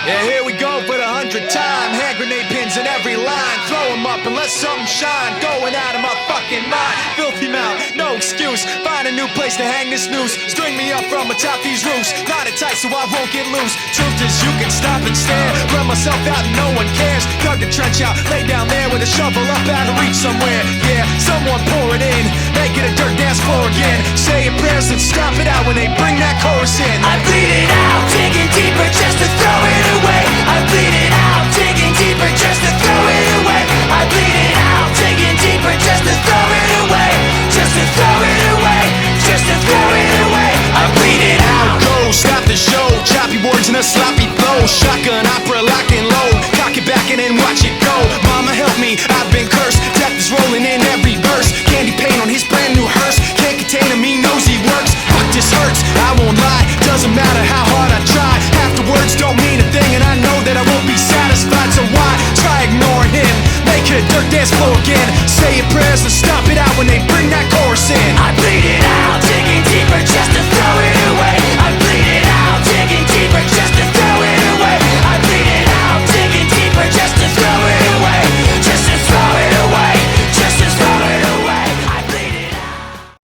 Yeah, here we go for the 100th time. Hand grenade pins in every line. Throw them up and let something shine. Going out of my fucking mind. Filthy mouth, no excuse. Find a new place to hang this noose. String me up from atop these roofs. Knot it tight so I won't get loose. Truth is you can stop and stare. Run myself out and no one cares. Dug the trench out, lay down there with a shovel up out of reach somewhere. Yeah, someone pour it in. Make it a dirt dance floor again. Say your prayers and stop it out when they bring that chorus in. I bleed it out, digging deeper just to throw it away. I bleed it out, digging deeper just to throw it away. I bleed it out, digging deeper just to throw it away. Just to throw it away, just to throw it away. I bleed it out. Go, stop the show. Choppy words and a sloppy flow. Shotgun opera, lock and load. Cock it back and then watch it go. Mama help me, I've been cursed. Death is rolling in every verse. Candy paint on his brand new hearse. Can't contain him, he knows he works. Fuck, this hurts, I won't lie. Doesn't matter how hard I try. Half the words don't mean a thing, and I know that I won't be satisfied. So why try ignoring him? Make it a dirt dance floor again. Say your prayers and